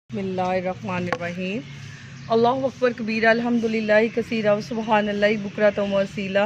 बिस्मिल्लाहिर्रहमानिर्रहीम। अल्लाहु अकबर कबीरा अल्हम्दुलिल्लाहि कसीरा व सुब्हानल्लाहि बुकरतम व असीला।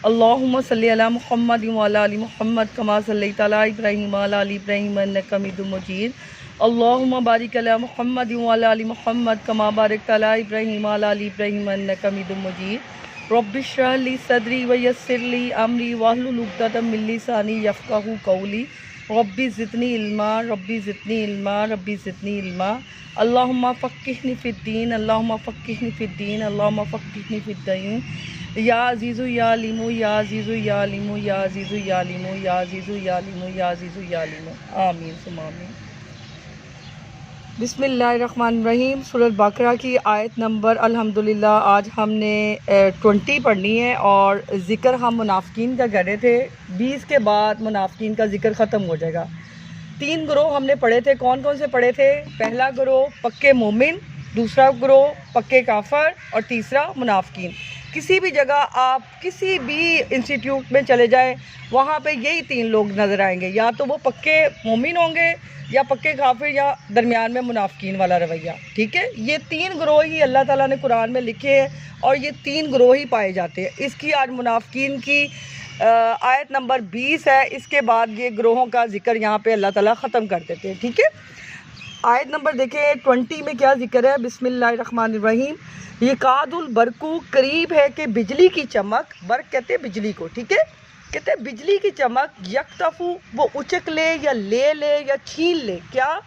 अल्लाहुम्मा सल्लि अला मुहम्मद व अला आलि मुहम्मद कमा सल्लैता अला इब्राहीम व अला आलि इब्राहीम इन्नका हमीदुम मजीद। अल्लाहुम्मा बारिक अला मुहम्मद व अला आलि मुहम्मद कमा बारकता अला इब्राहीम व अला आलि इब्राहीम इन्नका हमीदुम मजीद। रब्बि इश्रह ली सदरी व यस्सिर ली अमरी वाहलुल उक़दतम मिन लिसानी यफ़क़हू क़ौली। रब्बी ज़िदनी इल्मा, रब्बी ज़िदनी इल्मा, रब्बी ज़िदनी इल्मा। अल्लाहुम्मा फ़क़्क़िहनी फ़िद्दीन, अल्लाहुम्मा फ़क़्क़िहनी फ़िद्दीन, अल्लाहुम्मा फ़क़्क़िहनी फ़िद्दीन। या अज़ीज़ु या अलीमु, या अज़ीज़ु या अलीमु, या अज़ीज़ु या अलीमु, या अज़ीज़ु या अलीमु, या अज़ीज़ु या अलीमु। आमीन सुम्मा आमीन। बिस्मिल्लाहिर्रहमानिर्रहीम। सूरह बकरा की आयत नंबर अल्हम्दुलिल्लाह आज हमने 20 पढ़नी है और ज़िक्र हम मुनाफ़िकीन का कर रहे थे। 20 के बाद मुनाफ़िकीन का ज़िक्र ख़त्म हो जाएगा। 3 ग्रोह हमने पढ़े थे। कौन कौन से पढ़े थे? पहला ग्रोह पक्के मोमिन, दूसरा ग्रोह पक्के काफर और तीसरा मुनाफ़िकीन। किसी भी जगह आप किसी भी इंस्टीट्यूट में चले जाएं, वहाँ पे यही 3 लोग नज़र आएंगे, या तो वो पक्के मोमिन होंगे या पक्के काफिर या दरमियान में मुनाफ़िकीन वाला रवैया। ठीक है, ये 3 ग्रोह ही अल्लाह ताला ने कुरान में लिखे हैं और ये 3 ग्रोह ही पाए जाते हैं। इसकी आज मुनाफ़िकीन की आयत नंबर 20 है। इसके बाद ये ग्रोहों का जिक्र यहाँ पे अल्लाह ताला ख़त्म कर देते हैं। ठीक है, आयत नंबर देखें 20 में क्या जिक्र है। बिस्मिल्लाहिर्रहमानिर्रहीम। ये कादुल बरकू, करीब है कि बिजली की चमक, बर्क कहते हैं बिजली को। ठीक है, कहते हैं बिजली की चमक, यकतफू वो उचक ले या ले या छीन ले, क्या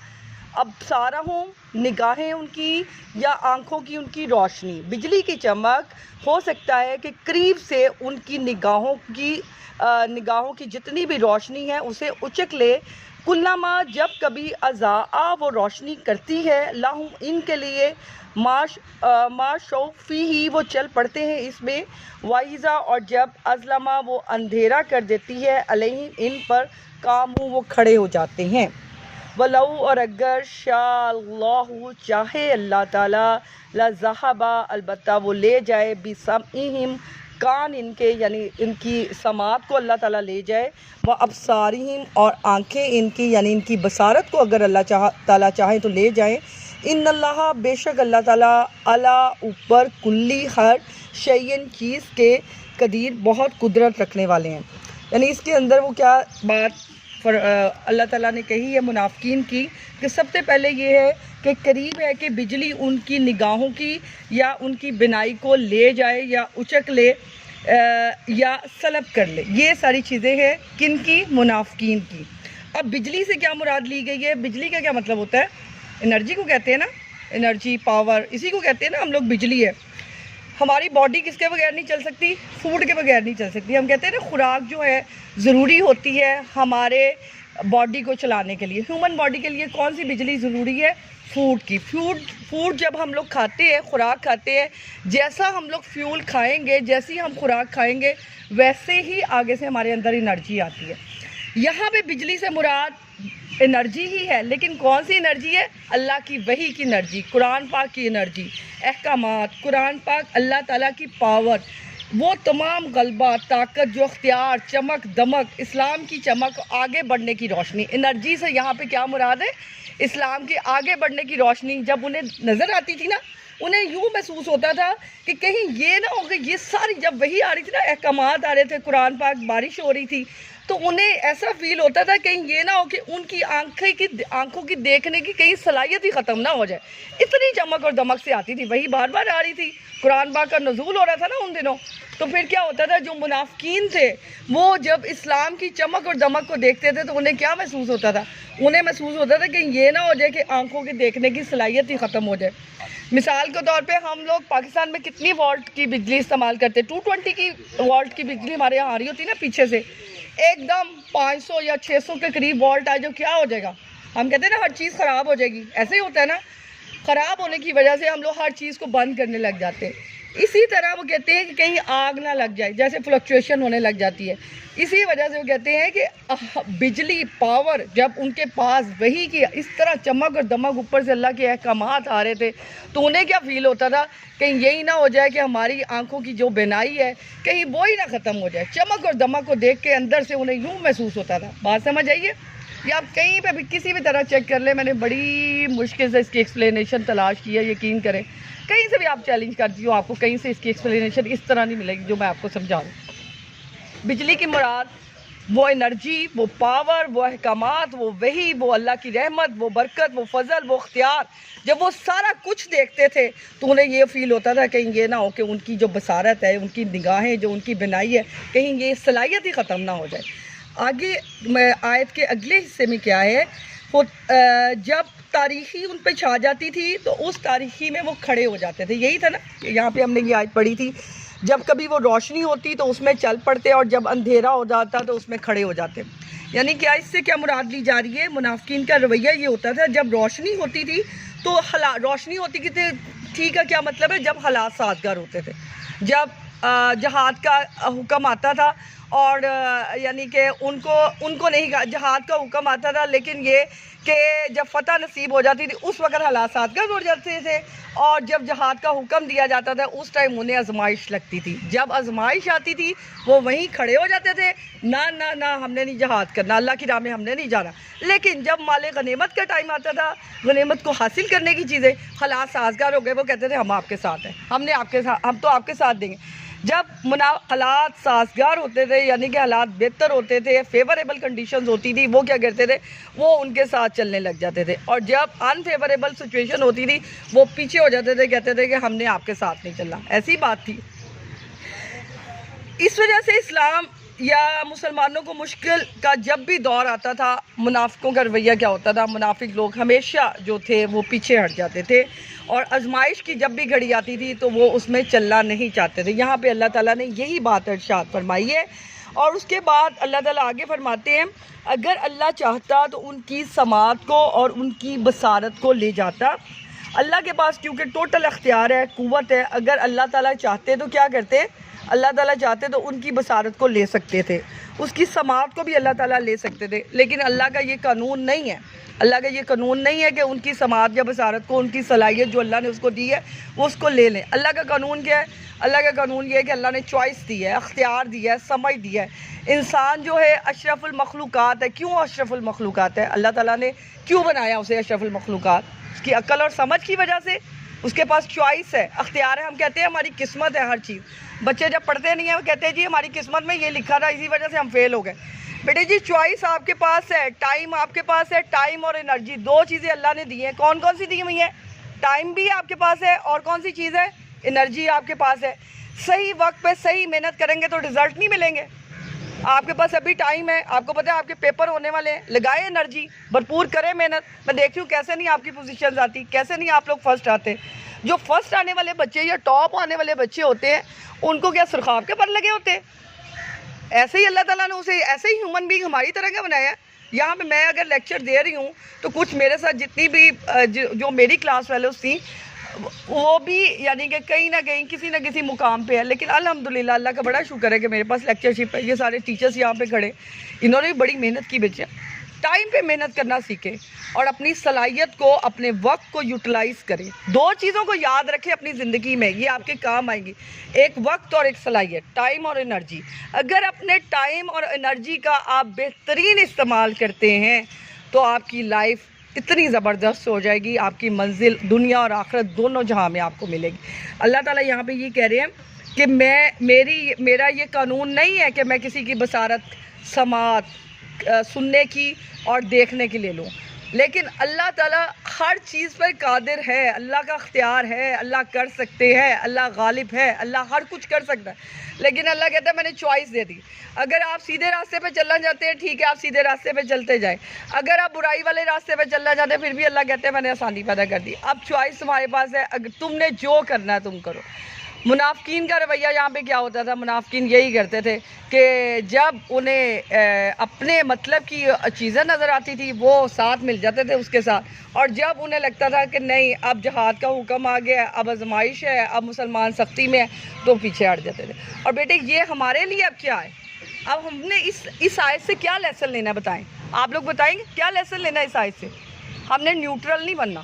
अब सारा हूँ निगाहें उनकी या आँखों की उनकी रोशनी। बिजली की चमक हो सकता है कि करीब से उनकी निगाहों की जितनी भी रोशनी है उसे उचक ले। कुल्लामा जब कभी अज़ा वो रोशनी करती है, लाहुम इनके लिए माशौफ़ी ही वो चल पड़ते हैं इसमें। वाइज़ा और जब अज़लमा वो अंधेरा कर देती है, अलैहिम इन पर कामू वो खड़े हो जाते हैं। वलऊ और अगर शाअल्लाहु चाहे अल्लाह ताला, ला ज़हबा अलबत्ता वो ले जाए, बिसमइहिम कान इनके यानी इनकी समात को अल्लाह ताला ले जाए, व अब्सारिहिम और आँखें इनकी यानी इनकी बसारत को अगर अल्लाह ताला चाहे तो ले जाए। इन्नल्लाह बेशक अल्लाह ताला अला ऊपर कुल्ली हर शैइन चीज़ के कदीर बहुत कुदरत रखने वाले हैं। यानी इसके अंदर वो क्या बात अल्लाह ताला ने कही है मुनाफ़िकीन की कि सबसे पहले ये है कि करीब है कि बिजली उनकी निगाहों की या उनकी बिनाई को ले जाए या उचक ले या सलब कर ले। ये सारी चीज़ें हैं किन की? मुनाफ़िकीन की। अब बिजली से क्या मुराद ली गई है? बिजली का क्या मतलब होता है? एनर्जी को कहते हैं ना, एनर्जी पावर, इसी को कहते हैं ना हम लोग बिजली है। हमारी बॉडी किसके बगैर नहीं चल सकती? फूड के बगैर नहीं चल सकती। हम कहते हैं ना खुराक जो है ज़रूरी होती है हमारे बॉडी को चलाने के लिए। ह्यूमन बॉडी के लिए कौन सी बिजली ज़रूरी है? फूड की। फूड जब हम लोग खाते हैं, खुराक खाते हैं, जैसा हम लोग फ्यूल खाएंगे, जैसी हम खुराक खाएंगे, वैसे ही आगे से हमारे अंदर एनर्जी आती है। यहाँ पे बिजली से मुराद एनर्जी ही है, लेकिन कौन सी एनर्जी है? अल्लाह की वही की एनर्जी, कुरान पाक की एनर्जी, अहकामात, कुरान पाक, अल्लाह ताला की पावर, वो तमाम गलबा, ताकत, जो अख्तियार, चमक दमक, इस्लाम की चमक, आगे बढ़ने की रोशनी। एनर्जी से यहाँ पे क्या मुराद है? इस्लाम के आगे बढ़ने की रोशनी। जब उन्हें नज़र आती थी ना, उन्हें यूँ महसूस होता था कि कहीं ये ना हो कि ये सारी जब वही आ रही थी ना, अहकामात आ रहे थे, कुरान पाक, बारिश हो रही थी, तो उन्हें ऐसा फील होता था कहीं ये ना हो कि उनकी आंखों की देखने की कहीं सलाहियत ही ख़त्म ना हो जाए। इतनी चमक और दमक से आती थी, वही बार बार आ रही थी। कुरान पाक का नुज़ूल हो रहा था ना उन दिनों। तो फिर क्या होता था, जो मुनाफ़िकीन थे वो जब इस्लाम की चमक और दमक को देखते थे तो उन्हें क्या महसूस होता था? उन्हें महसूस होता था कि ये ना हो जाए कि आंखों की देखने की सलाहियत ही ख़त्म हो जाए। मिसाल के तौर पे हम लोग पाकिस्तान में कितनी वोल्ट की बिजली इस्तेमाल करते? 220 की वोल्ट की बिजली हमारे यहाँ आ रही होती है ना पीछे से, एकदम 500 या 600 के करीब वोल्ट आए, जो क्या हो जाएगा? हम कहते हैं ना हर चीज़ ख़राब हो जाएगी, ऐसे ही होता है ना। ख़राब होने की वजह से हम लोग हर चीज़ को बंद करने लग जाते हैं। इसी तरह वो कहते हैं कि कहीं आग ना लग जाए, जैसे फ्लक्चुएशन होने लग जाती है। इसी वजह से वो कहते हैं कि बिजली पावर जब उनके पास वही की इस तरह चमक और दमक ऊपर से अल्लाह के अहकामात आ रहे थे, तो उन्हें क्या फ़ील होता था, कहीं यही ना हो जाए कि हमारी आंखों की जो बिनाई है कहीं वो ही ना ख़त्म हो जाए। चमक और दमक को देख के अंदर से उन्हें यूँ महसूस होता था। बात समझ आइए? या आप कहीं पे भी किसी भी तरह चेक कर लें, मैंने बड़ी मुश्किल से इसकी एक्सप्लेनेशन तलाश की है, यकीन करें कहीं से भी आप चैलेंज करती हो, आपको कहीं से इसकी एक्सप्लेनेशन इस तरह नहीं मिलेगी जो मैं आपको समझा दूँ। बिजली की मुराद वो एनर्जी, वो पावर, वो अहकामात, वो वही, वो अल्लाह की रहमत, वो बरकत, वो फजल, वो अख्तियार, जब वो सारा कुछ देखते थे तो उन्हें ये फ़ील होता था कहीं ये ना हो कि उनकी जो बसारत है, उनकी निगाहें, जो उनकी बिनाई है, कहीं ये सलाहियत ही ख़त्म ना हो जाए। आगे मैं आयत के अगले हिस्से में क्या है, वो जब तारीख़ी उन पे छा जाती थी तो उस तारीख़ी में वो खड़े हो जाते थे। यही था ना, यहाँ पे हमने ये आयत पढ़ी थी, जब कभी वो रोशनी होती तो उसमें चल पड़ते और जब अंधेरा हो जाता तो उसमें खड़े हो जाते। यानी क्या, इससे क्या मुराद ली जा रही है? मुनाफिकीन का रवैया ये होता था, जब रोशनी होती थी तो रोशनी होती थी का क्या मतलब है, जब हालात साजगार होते थे, जब जहाद का हुक्म आता था और यानी कि उनको नहीं, जहाद का हुक्म आता था, लेकिन ये कि जब फ़तह नसीब हो जाती थी उस वक़्त हालात साजगार हो जाते थे, और जब जहाद का हुक्म दिया जाता था उस टाइम उन्हें आजमाइश लगती थी। जब आजमाइश आती थी वो वहीं खड़े हो जाते थे, ना ना ना हमने नहीं जहाद करना, अल्लाह की राह में हमने नहीं जाना। लेकिन जब माले गनीमत का टाइम आता था, गनीमत को हासिल करने की चीज़ें, हालात साजगार हो गए, वो कहते थे हम आपके साथ हैं, हम तो आपके साथ देंगे। जब हालात साजगार होते थे, यानी कि हालात बेहतर होते थे, फेवरेबल कंडीशंस होती थी, वो क्या करते थे, वो उनके साथ चलने लग जाते थे, और जब अनफेवरेबल सिचुएशन होती थी वो पीछे हो जाते थे, कहते थे कि हमने आपके साथ नहीं चलना। ऐसी बात थी। इस वजह से इस्लाम या मुसलमानों को मुश्किल का जब भी दौर आता था, मुनाफिकों का रवैया क्या होता था, मुनाफिक लोग हमेशा जो थे वो पीछे हट जाते थे, और आजमाइश की जब भी घड़ी आती थी तो वो उसमें चलना नहीं चाहते थे। यहाँ पे अल्लाह ताला ने यही बात इरशाद फरमाई है। और उसके बाद अल्लाह ताला आगे फरमाते हैं, अगर अल्लाह चाहता तो उनकी समात को और उनकी बसारत को ले जाता। अल्लाह के पास क्योंकि टोटल अख्तियार है, क़ुव्वत है, अगर अल्लाह ताला चाहते तो क्या करते, अल्लाह ताला चाहते तो उनकी बसारत को ले सकते थे, उसकी समात को भी अल्लाह ताला ले सकते थे। लेकिन अल्लाह का ये कानून नहीं है, अल्लाह का ये कानून नहीं है कि उनकी समात या बसारत को, उनकी सलाहियत जो अल्लाह ने उसको दी है वो उसको ले लें। अल्लाह का कानून क्या है? अल्लाह का कानून ये है कि अल्लाह ने चॉइस दी है, अख्तियार दिया है, समझ दिया है। इंसान जो है अशरफुल मखलूक़ात है। क्यों अशरफुल मखलूक़ात है? अल्लाह ताला ने क्यों बनाया उसे अशरफुल मखलूक़ात? उसकी अक्ल और समझ की वजह से। उसके पास चॉइस है, अख्तियार है। हम कहते हैं हमारी किस्मत है हर चीज़। बच्चे जब पढ़ते नहीं हैं वो कहते हैं जी हमारी किस्मत में ये लिखा था, इसी वजह से हम फेल हो गए। बेटे जी, चॉइस आपके पास है, टाइम आपके पास है, टाइम और एनर्जी, दो चीज़ें अल्लाह ने दी हैं। कौन कौन सी दी हुई हैं? टाइम भी आपके पास है, और कौन सी चीज़ है? एनर्जी आपके पास है। सही वक्त पे सही मेहनत करेंगे तो रिज़ल्ट नहीं मिलेंगे। आपके पास अभी टाइम है, आपको पता है आपके पेपर होने वाले हैं, लगाए एनर्जी, भरपूर करें मेहनत। मैं देखती हूँ कैसे नहीं आपकी पोजीशंस आती, कैसे नहीं आप लोग फर्स्ट आते। जो फर्स्ट आने वाले बच्चे या टॉप आने वाले बच्चे होते हैं उनको क्या सुरखाव के पर लगे होते हैं? ऐसे ही अल्लाह ताला ने उसे ऐसे ही ह्यूमन बीइंग हमारी तरह का बनाया है। यहाँ पे मैं अगर लेक्चर दे रही हूँ तो कुछ मेरे साथ जितनी भी जो मेरी क्लास फेलोज थी वो भी यानी कि कहीं ना कहीं किसी न किसी मुकाम पे है। लेकिन अल्हम्दुलिल्लाह अल्लाह का बड़ा शुक्र है कि मेरे पास लेक्चरशिप है। ये सारे टीचर्स यहाँ पे खड़े, इन्होंने भी बड़ी मेहनत की। बच्चे टाइम पे मेहनत करना सीखें और अपनी सलाहियत को, अपने वक्त को यूटिलाइज़ करें। दो चीज़ों को याद रखें अपनी ज़िंदगी में, ये आपके काम आएंगी, एक वक्त और एक सलाहियत, टाइम और एनर्जी। अगर अपने टाइम और एनर्जी का आप बेहतरीन इस्तेमाल करते हैं तो आपकी लाइफ इतनी ज़बरदस्त हो जाएगी, आपकी मंजिल दुनिया और आखिरत दोनों जहां में आपको मिलेगी। अल्लाह ताला यहाँ पे ये कह रहे हैं कि मेरा ये कानून नहीं है कि मैं किसी की बसारत, समात सुनने की और देखने के लिए लूँ, लेकिन अल्लाह ताला हर चीज़ पर कादिर है, अल्लाह का अख्तियार है, अल्लाह कर सकते हैं, अल्लाह गालिब है, अल्लाह हर कुछ कर सकता है। लेकिन अल्लाह कहता है मैंने चॉइस दे दी। अगर आप सीधे रास्ते पे चलना चाहते हैं ठीक है, आप सीधे रास्ते पे चलते जाएं। अगर आप बुराई वाले रास्ते पे चलना चाहते हैं फिर भी अल्लाह कहते हैं मैंने आसानी पैदा कर दी। अब चॉइस तुम्हारे पास है, अगर तुमने जो करना है तुम करो। मुनाफिकीन का रवैया यहाँ पे क्या होता था? मुनाफिकीन यही करते थे कि जब उन्हें अपने मतलब की चीज़ें नज़र आती थी वो साथ मिल जाते थे उसके साथ, और जब उन्हें लगता था कि नहीं अब जहाद का हुक्म आ गया, अब आजमाइश है, अब मुसलमान सख्ती में है, तो पीछे हट जाते थे। और बेटे ये हमारे लिए अब क्या है? अब हमने इस आयत से क्या लेसन लेना है, बताएं आप लोग, बताएंगे क्या लेसन लेना है इस आयत से? हमने न्यूट्रल नहीं बनना,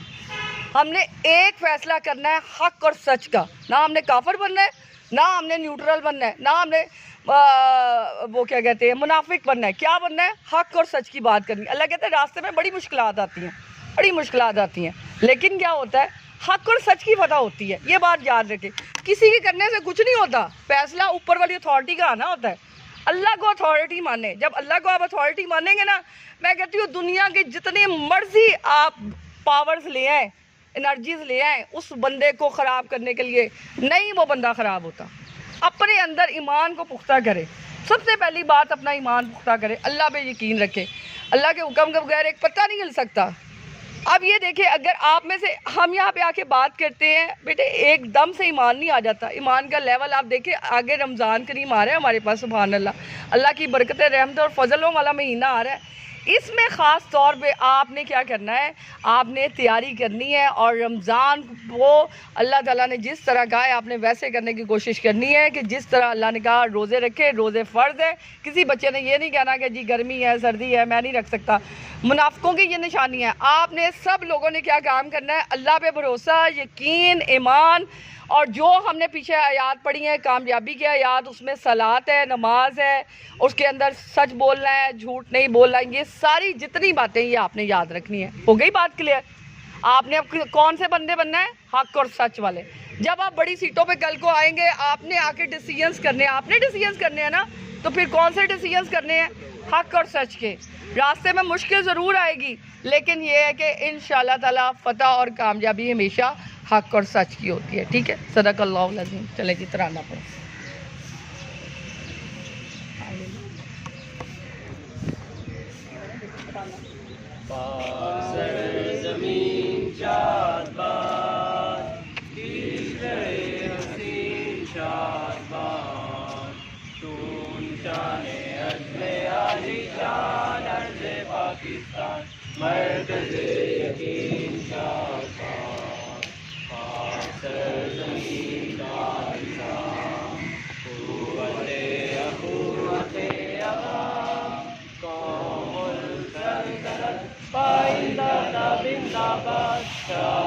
हमने एक फैसला करना है हक और सच का। ना हमने काफिर बनना है, ना हमने न्यूट्रल बनना है, ना हमने वो क्या कहते हैं मुनाफिक बनना है। क्या बनना है? हक और सच की बात करनी। अल्लाह कहते हैं रास्ते में बड़ी मुश्किलात आती हैं, बड़ी मुश्किलात आती हैं, लेकिन क्या होता है हक और सच की फतह होती है। ये बात याद रखें, किसी के करने से कुछ नहीं होता, फैसला ऊपर वाली अथॉरिटी का आना होता है। अल्लाह को अथॉरिटी माने, जब अल्लाह को आप अथॉरिटी मानेंगे ना, मैं कहती हूँ दुनिया के जितने मर्जी आप पावर्स ले आए, एनर्जीज ले आए उस बंदे को ख़राब करने के लिए, नहीं वो बंदा ख़राब होता। अपने अंदर ईमान को पुख्ता करे, सबसे पहली बात अपना ईमान पुख्ता करे, अल्लाह पे यकीन रखे। अल्लाह के हुक्म के बगैर एक पत्ता नहीं हिल सकता। अब ये देखिए, अगर आप में से हम यहाँ पे आके बात करते हैं बेटे, एकदम से ईमान नहीं आ जाता। ईमान का लेवल आप देखिए, आगे रमज़ान करीम आ रहा है हमारे पास, सुभान अल्लाह, अल्लाह की बरकत रहमत और फजलों वाला महीना आ रहा है। इसमें ख़ास तौर पे आपने क्या करना है, आपने तैयारी करनी है और रमज़ान को अल्लाह ताला ने जिस तरह कहा है आपने वैसे करने की कोशिश करनी है कि जिस तरह अल्लाह ने कहा रोज़े रखे, रोज़े फ़र्ज़ है। किसी बच्चे ने ये नहीं कहना कि जी गर्मी है, सर्दी है, मैं नहीं रख सकता। मुनाफिकों की ये निशानी है। आपने सब लोगों ने क्या काम करना है, अल्लाह पे भरोसा, यकीन, ईमान, और जो हमने पीछे आयात पढ़ी है कामयाबी की आयात, उसमें सलात है, नमाज है, उसके अंदर सच बोलना है, झूठ नहीं बोलना है, ये सारी जितनी बातें ये आपने याद रखनी है। हो गई बात क्लियर? आपने अब कौन से बंदे बनना है? हक और सच वाले। जब आप बड़ी सीटों पे कल को आएंगे, आपने आके डिसीजंस करने हैं, आपने डिसीजंस करने हैं ना, तो फिर कौन से डिसीजंस करने हैं? हक और सच के। रास्ते में मुश्किल ज़रूर आएगी, लेकिन ये है कि इंशाअल्लाह ताला फतह और कामयाबी हमेशा हक और सच की होती है। ठीक है, सदक़ल्लाहुल अज़ीम। चले जी तराना पड़ो। Bye.